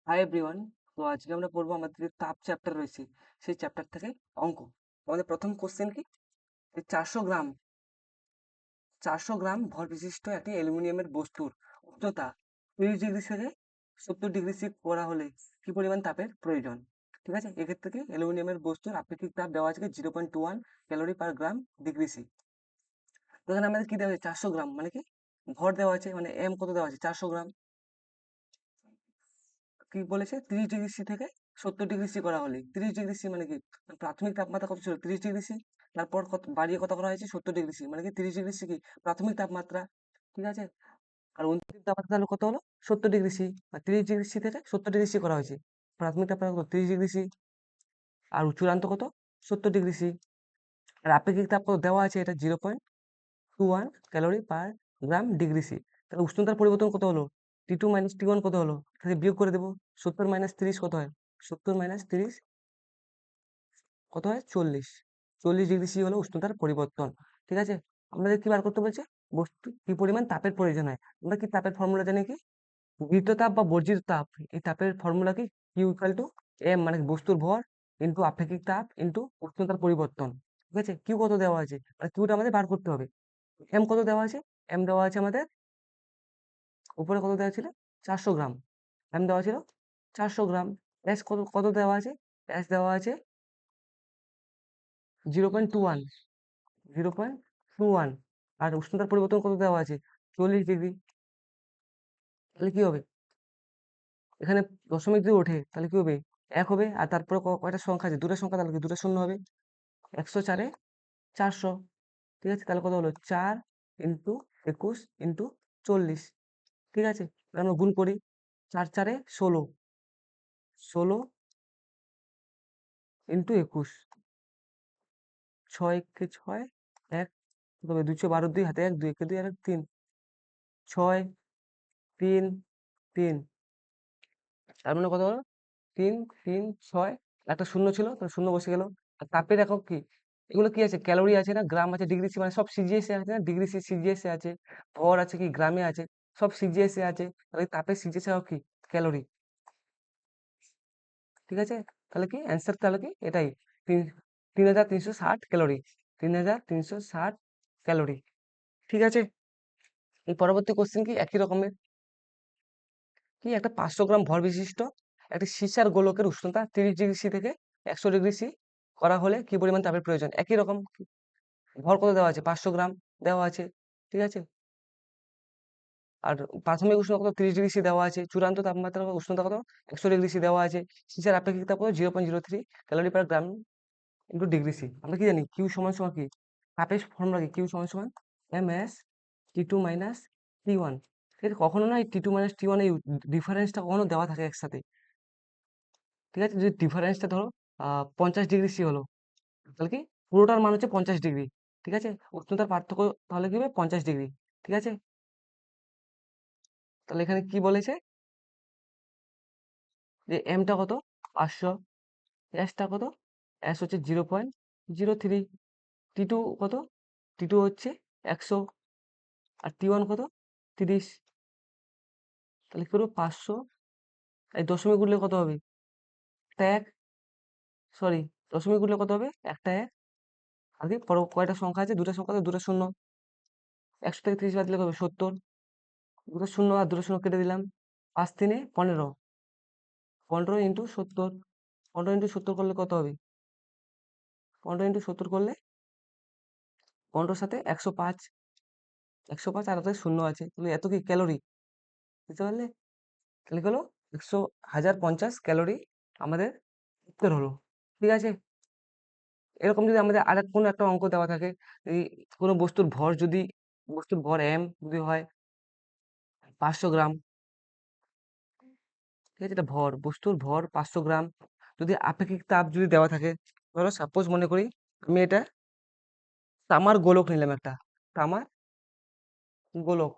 Hi everyone. তো আজকে আমরা পড়বো আমাদের যে তাপ চ্যাপ্টার রয়েছে সেই চ্যাপ্টার থেকে অঙ্ক। আমাদের প্রথম কোশ্চেন কি, যে 400 গ্রাম ভর বিশিষ্ট একটি অ্যালুমিনিয়ামের বস্তুর উষ্ণতা 30 ডিগ্রি থেকে 70 ডিগ্রি সি করা হলে কি পরিমাণ তাপের প্রয়োজন। ঠিক আছে, এক্ষেত্রে কি অ্যালুমিনিয়ামের বস্তুর আপেক্ষিক তাপ দেওয়া আছে 0.21 calorie per gram degree C. তো এখানে আমাদের কি দেওয়া আছে, 400 গ্রাম মানে কি ভর দেওয়া আছে, মানে এম কত দেওয়া আছে 400 গ্রাম। কি বলেছে, 30 ডিগ্রি সি থেকে 70 ডিগ্রি সি করা হলে, 30 ডিগ্রি সি মানে কি প্রাথমিক তাপমাত্রা কত ছিল 30 ডিগ্রি সি, তারপর কত বাড়িয়ে কত করা হয়েছে 70 ডিগ্রি সি, মানে কি 30 ডিগ্রি সি কি প্রাথমিক তাপমাত্রা। ঠিক আছে, আর অন্তিম তাপমাত্রা তাহলে কত হলো 70 ডিগ্রি সি। আর 30 ডিগ্রি সি থেকে 70 ডিগ্রি সি করা হয়েছে, প্রাথমিক তাপমাত্রা কত 30 ডিগ্রি সি, আর চূড়ান্ত কত 70 ডিগ্রি সি। আর আপেক্ষিক তাপ কত দেওয়া আছে, এটা 0.21 calorie per gram degree C. তাহলে উষ্ণতার পরিবর্তন কত হলো, T2 মাইনাস T1 কত হলো, তাহলে বিয়োগ করে দেবো। 70 - 30 কত হয়, 70 - 30 কত হয় 40। 40 ডিগ্রি সি হলো উষ্ণতার পরিবর্তন। ঠিক আছে, আমাদের কি বার করতে বলছে, বস্তু কি পরিমাণ তাপের প্রয়োজন হয়। আমরা কি তাপের ফর্মুলা জানি কি, গৃহীত তাপ বা বর্জিত তাপ, এই তাপের ফর্মুলা কি, কিউ ইকুয়াল টু এম মানে বস্তুর ভর ইন্টু আপেক্ষিক তাপ ইন্টু উষ্ণতার পরিবর্তন। ঠিক আছে, কিউ কত দেওয়া আছে, মানে কিউটা আমাদের বার করতে হবে। এম কত দেওয়া আছে, এম দেওয়া আছে আমাদের উপরে কত দেওয়া ছিল 400 গ্রাম, এম দেওয়া ছিল 400 গ্রাম। এস কত কত দেওয়া আছে, এস দেওয়া আছে 0.21, 0.21। আর উষ্ণতার পরিবর্তন কত দেওয়া আছে 40 ডিগ্রি। তাহলে কি হবে, এখানে দশমিক যদি ওঠে তাহলে কি হবে, 1 হবে। আর তারপরে কয়টা সংখ্যা আছে, দুটো সংখ্যা, তাহলে কি দুটো শূন্য হবে। 104 এ 400। ঠিক আছে, তাহলে কত হলো 4 ইন্টু 21 ইন্টু 40। ঠিক আছে, তাহলে আমরা গুণ করি, 4 4 এ 16, 16 ইন্টু 21, 6 কে 6, 1, তবে 212, 2 হাতে 1, 2 একে 2 আর 1 3, 6 3 3। তার মানে কত হলো 3 3 6, একটা শূন্য ছিল তো শূন্য বসে গেল। আর তাপের একক কি, এগুলো কি আছে, ক্যালোরি আছে না, গ্রাম আছে, ডিগ্রি সি, মানে সব সিজিএসে আছে না, ডিগ্রি সি সিজিএসে আছে, ভর আছে কি গ্রামে আছে, সব সিজিএসে আছে। তাহলে তাপের সিজিএস একক কি, ক্যালোরি। ঠিক আছে, তাহলে কি অ্যান্সার, তাহলে কি এটাই, 3360 ক্যালোরি, 3360 ক্যালোরি। ঠিক আছে, এই পরবর্তী কোশ্চেন কি একই রকমের, কি একটা 500 গ্রাম ভর বিশিষ্ট একটি সীসার গোলকের উষ্ণতা 30 ডিগ্রি সি থেকে 100 ডিগ্রি সি করা হলে কি পরিমাণ তাপের প্রয়োজন। একই রকম, ভর কত দেওয়া আছে 500 গ্রাম দেওয়া আছে। ঠিক আছে, আর প্রাথমিক উষ্ণতা কত 30 ডিগ্রি সি দেওয়া আছে, চূড়ান্ত তাপমাত্রা উষ্ণতা কত 100 ডিগ্রি সি দেওয়া আছে, সীসার আপেক্ষিক তাপ কত 0.03 calorie per gram into degree C. আমরা কি জানি কিউ সমান সমান কি, তাপের ফর্মুলা কি, কিউ সমান সমান M S T2 minus T1। ঠিক আছে, কখনো না এই T2 মাইনাস T1 এই ডিফারেন্সটা কখনো দেওয়া থাকে একসাথে। ঠিক আছে, যদি ডিফারেন্সটা ধরো 50 ডিগ্রি সি হলো, তাহলে কি পুরোটার মান হচ্ছে 50 ডিগ্রি। ঠিক আছে, উষ্ণতার পার্থক্য তাহলে কি হবে 50 ডিগ্রি। ঠিক আছে, তাহলে এখানে কি বলেছে, যে এমটা কত 500, এসটা কত, এস হচ্ছে 0.03, T2 কত, T2 হচ্ছে 100, আর T1 কত 30। তাহলে কি করবো 500, এই দশমিক গুণলে কত হবে, একটা এক, সরি দশমিক গুণলে কত হবে একটা এক। আগে পর কয়টা সংখ্যা আছে, দুটো সংখ্যা, তো দুটো শূন্য, 100 থেকে 30 বাদ দিলে কত হবে 70, দুটো শূন্য আর দুটো শূন্য কেটে দিলাম, 5 3 এ 15, 15 ইন্টু 70, 15 ইন্টু 70 করলে কত হবে, 15 ইন্টু 70 করলে 15 সাথে 105, 105 আর তাতে শূন্য আছে, তাহলে এত কি ক্যালোরি, বুঝতে পারলে। তাহলে কি হলো 1050 ক্যালোরি আমাদের উত্তর হলো। ঠিক আছে, এরকম যদি আমাদের আর কোনো একটা অঙ্ক দেওয়া থাকে, এই কোনো বস্তুর ভর যদি, বস্তুর ভর এম যদি হয় 500 গ্রাম। ঠিক আছে, এটা ভর, বস্তুর ভর 500 গ্রাম, যদি আপেক্ষিক তাপ যদি দেওয়া থাকে, ধরো সাপোজ মনে করি আমি এটা তামার গোলক নিলাম একটা, তামার গোলক।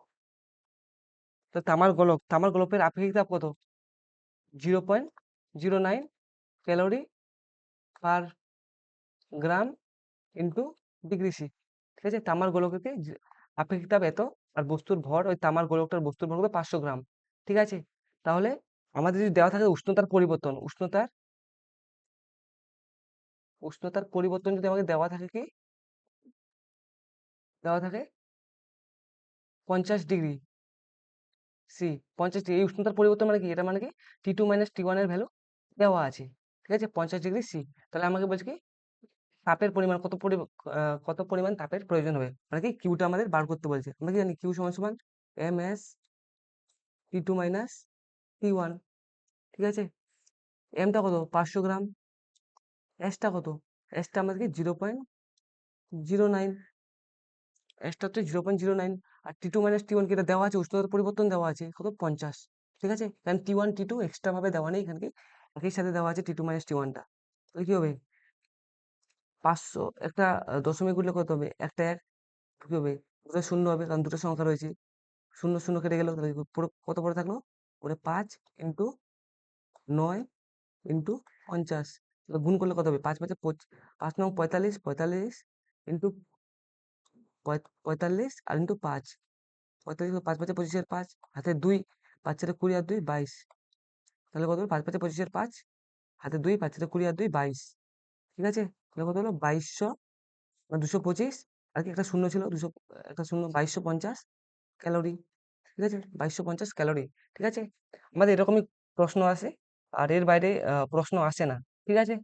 তো তামার গোলকের আপেক্ষিক তাপ কত 0.09 calorie per gram into degree C. ঠিক আছে, তামার গোলকের আপেক্ষিক তাপ এত, আর বস্তুর ভর ওই তামার গোলকটার বস্তুর ভর কত 500 গ্রাম। ঠিক আছে, তাহলে আমাদের যদি দেওয়া থাকে উষ্ণতার পরিবর্তন যদি আমাকে দেওয়া থাকে কি দেওয়া থাকে 50 ডিগ্রি সি, 50 ডিগ্রি। এই উষ্ণতার পরিবর্তন মানে কি, এটা মানে কি T2 - T1 এর ভ্যালু দেওয়া আছে, ঠিক আছে, 50 ডিগ্রি সি। তাহলে আমাকে বলছে কি তাপের পরিমাণ কত পরিমাণ তাপের প্রয়োজন হবে, মানে কি কিউটা আমাদের বার করতে বলছে। আমরা কি জানি কিউ সমান সমান MS T2 - T1, ঠিক আছে। এমটা কত 500 গ্রাম, এসটা কত, এসটা আমাদের কি 0.09, এসটা হচ্ছে 0.09। আর T2 - T1 কি এটা দেওয়া আছে, উষ্ণতার পরিবর্তন দেওয়া আছে কত 50, ঠিক আছে। কারণ T1 T2 এক্সট্রা ভাবে দেওয়া নেই এখানে, কি একই সাথে দেওয়া আছে T2 - T1টা। তাহলে কি হবে 500, একটা দশমিক উঠলে কত হবে, একটা এক, কি হবে দুটো শূন্য হবে, কারণ দুটো সংখ্যা রয়েছে, শূন্য শূন্য কেটে গেল, তাহলে পুরো কত পড়ে থাকলো, ওরে 5 × 9 × 50, তাহলে গুণ করলে কত হবে, 5 × 5 = 45, 45 ইন্টু 45 আর ইন্টু 5, 45, 5 × 5 = 25, 5 হাতে 2, 5 × 20 আর 2 22, তাহলে কত হলো 5 × 5 = 25, 5 হাতে 2, 5 × 20 আর 2 22, ঠিক আছে। তাহলে কত হলো 2200, 225, আর কি একটা শূন্য ছিল, একটা শূন্য, 2250 ক্যালোরি, ঠিক আছে, 2250 ক্যালোরি, ঠিক আছে। আমাদের এরকমই প্রশ্ন আসে, আর এর বাইরে প্রশ্ন আসে না, ঠিক আছে।